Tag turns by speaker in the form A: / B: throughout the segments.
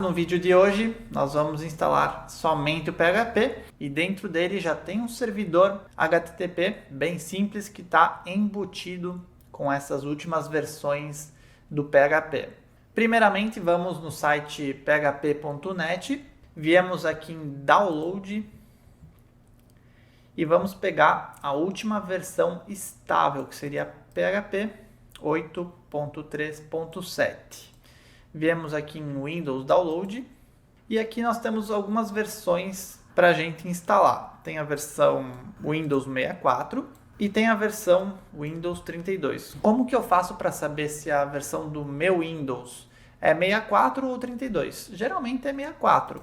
A: No vídeo de hoje, nós vamos instalar somente o PHP e dentro dele já tem um servidor HTTP bem simples que está embutido com essas últimas versões do PHP. Primeiramente, vamos no site php.net, viemos aqui em Download e vamos pegar a última versão estável, que seria PHP 8.3.7. Viemos aqui em Windows Download e aqui nós temos algumas versões para a gente instalar. Tem a versão Windows 64 e tem a versão Windows 32. Como que eu faço para saber se a versão do meu Windows é 64 ou 32? Geralmente é 64,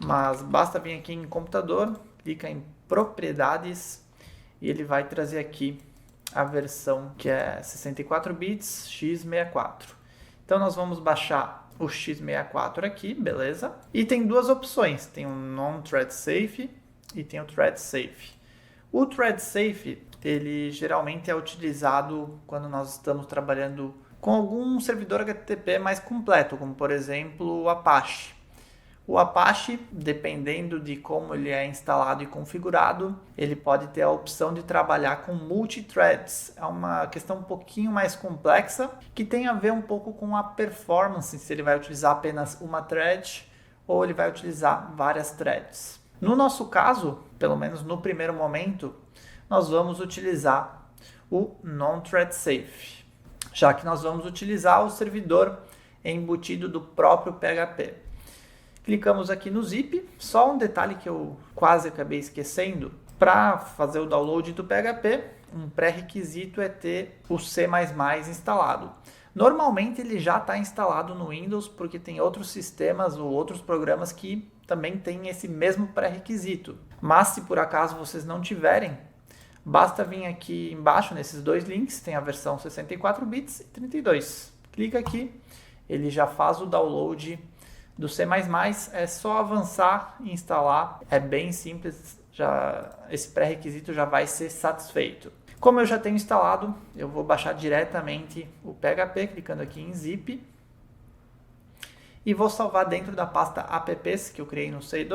A: mas basta vir aqui em computador, clica em propriedades e ele vai trazer aqui a versão que é 64 bits x64. Então nós vamos baixar o x64 aqui, beleza? E tem duas opções, tem o non-thread safe e tem o thread safe. O thread safe, ele geralmente é utilizado quando nós estamos trabalhando com algum servidor HTTP mais completo, como por exemplo o Apache. O Apache, dependendo de como ele é instalado e configurado, ele pode ter a opção de trabalhar com multithreads. É uma questão um pouquinho mais complexa, que tem a ver um pouco com a performance, se ele vai utilizar apenas uma thread ou ele vai utilizar várias threads. No nosso caso, pelo menos no primeiro momento, nós vamos utilizar o non-thread safe, já que nós vamos utilizar o servidor embutido do próprio PHP. Clicamos aqui no zip, só um detalhe que eu quase acabei esquecendo, para fazer o download do PHP, um pré-requisito é ter o C++ instalado. Normalmente ele já está instalado no Windows, porque tem outros sistemas ou outros programas que também têm esse mesmo pré-requisito. Mas se por acaso vocês não tiverem, basta vir aqui embaixo nesses dois links, tem a versão 64 bits e 32. Clica aqui, ele já faz o download do C++, é só avançar e instalar, é bem simples, esse pré-requisito já vai ser satisfeito. Como eu já tenho instalado, eu vou baixar diretamente o PHP, clicando aqui em zip, e vou salvar dentro da pasta apps, que eu criei no C++,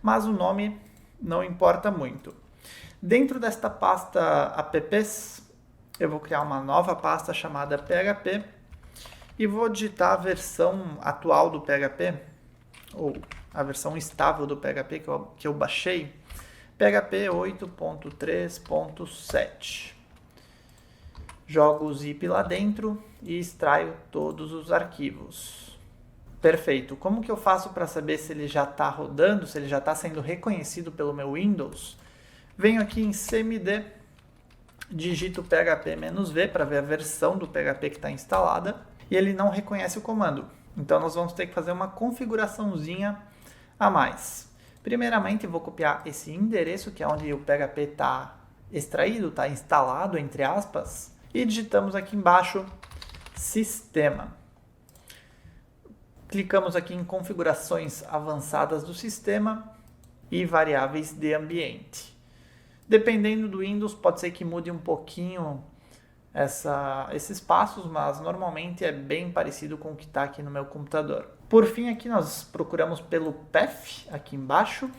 A: mas o nome não importa muito. Dentro desta pasta apps, eu vou criar uma nova pasta chamada PHP, e vou digitar a versão atual do PHP, ou a versão estável do PHP que eu baixei, PHP 8.3.7. Jogo o zip lá dentro e extraio todos os arquivos. Perfeito. Como que eu faço para saber se ele já está rodando, se ele já está sendo reconhecido pelo meu Windows? Venho aqui em cmd, digito php-v para ver a versão do PHP que está instalada. E ele não reconhece o comando. Então nós vamos ter que fazer uma configuraçãozinha a mais. Primeiramente, eu vou copiar esse endereço, que é onde o PHP está extraído, está instalado, entre aspas, e digitamos aqui embaixo sistema. Clicamos aqui em configurações avançadas do sistema e variáveis de ambiente. Dependendo do Windows, pode ser que mude um pouquinho esses passos, mas normalmente é bem parecido com o que está aqui no meu computador. Por fim, aqui nós procuramos pelo path aqui embaixo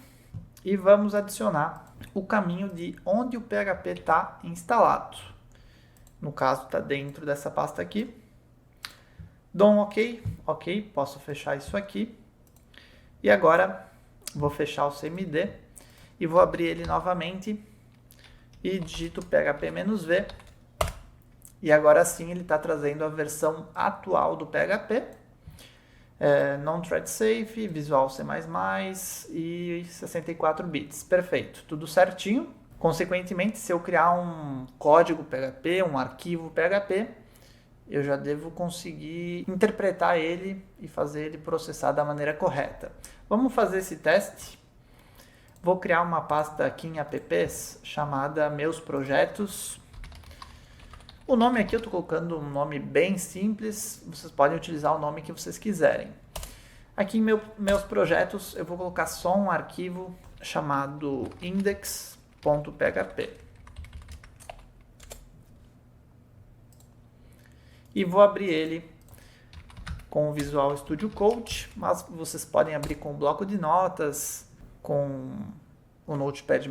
A: e vamos adicionar o caminho de onde o PHP está instalado. No caso, está dentro dessa pasta aqui. Dou um OK, posso fechar isso aqui. E agora vou fechar o cmd e vou abrir ele novamente e digito php-v. E agora sim ele está trazendo a versão atual do PHP, non-thread safe, visual C++ e 64 bits. Perfeito, tudo certinho. Consequentemente, se eu criar um código PHP, um arquivo PHP, eu já devo conseguir interpretar ele e fazer ele processar da maneira correta. Vamos fazer esse teste. Vou criar uma pasta aqui em apps chamada meus projetos. O nome aqui eu estou colocando um nome bem simples, vocês podem utilizar o nome que vocês quiserem. Aqui em meus projetos eu vou colocar só um arquivo chamado index.php. E vou abrir ele com o Visual Studio Code, mas vocês podem abrir com o bloco de notas, com o Notepad++,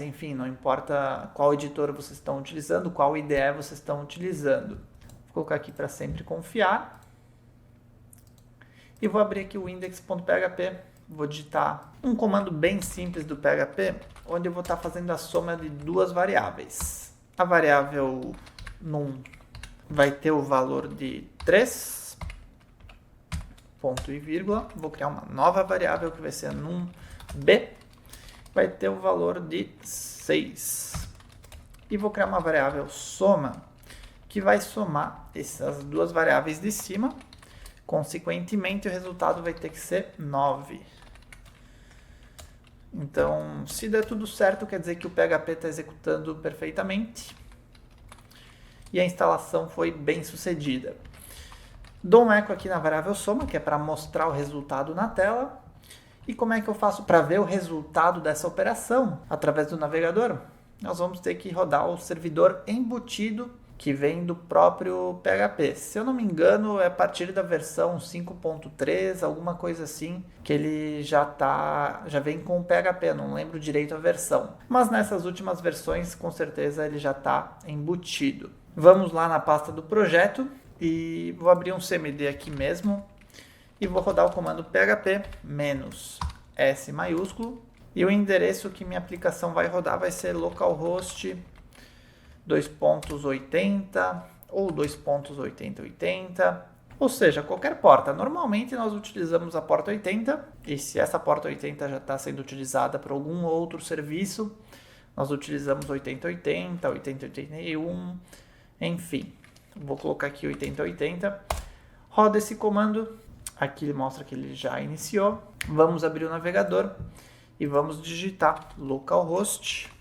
A: enfim, não importa qual editor vocês estão utilizando, qual IDE vocês estão utilizando. Vou colocar aqui para sempre confiar. E vou abrir aqui o index.php. Vou digitar um comando bem simples do PHP, onde eu vou estar fazendo a soma de duas variáveis. A variável num vai ter o valor de 3, ponto e vírgula. Vou criar uma nova variável que vai ser num b, vai ter o valor de 6. E vou criar uma variável soma, que vai somar essas duas variáveis de cima. Consequentemente, o resultado vai ter que ser 9. Então, se der tudo certo, quer dizer que o PHP está executando perfeitamente e a instalação foi bem sucedida. Dou um eco aqui na variável soma, que é para mostrar o resultado na tela. E como é que eu faço para ver o resultado dessa operação através do navegador? Nós vamos ter que rodar o servidor embutido que vem do próprio PHP. Se eu não me engano, é a partir da versão 5.3, alguma coisa assim, que ele já vem com o PHP, não lembro direito a versão. Mas nessas últimas versões, com certeza, ele já está embutido. Vamos lá na pasta do projeto e vou abrir um CMD aqui mesmo e vou rodar o comando php -s maiúsculo e o endereço que minha aplicação vai rodar vai ser localhost 2.80 ou 2.8080, ou seja, qualquer porta. Normalmente nós utilizamos a porta 80 e se essa porta 80 já está sendo utilizada por algum outro serviço, nós utilizamos 8080, 8081, enfim. Vou colocar aqui 8080, roda esse comando, aqui ele mostra que ele já iniciou. Vamos abrir o navegador e vamos digitar localhost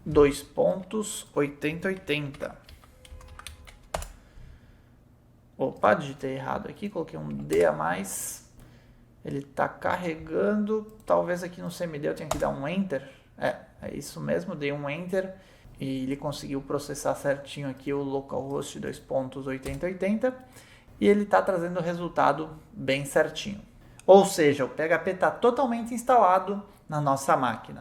A: 2.8080. Opa, digitei errado aqui, coloquei um D a mais. Ele está carregando, talvez aqui no CMD eu tenha que dar um Enter. É isso mesmo, dei um Enter e ele conseguiu processar certinho aqui o localhost 2.8080 e ele está trazendo o resultado bem certinho. Ou seja, o PHP está totalmente instalado na nossa máquina.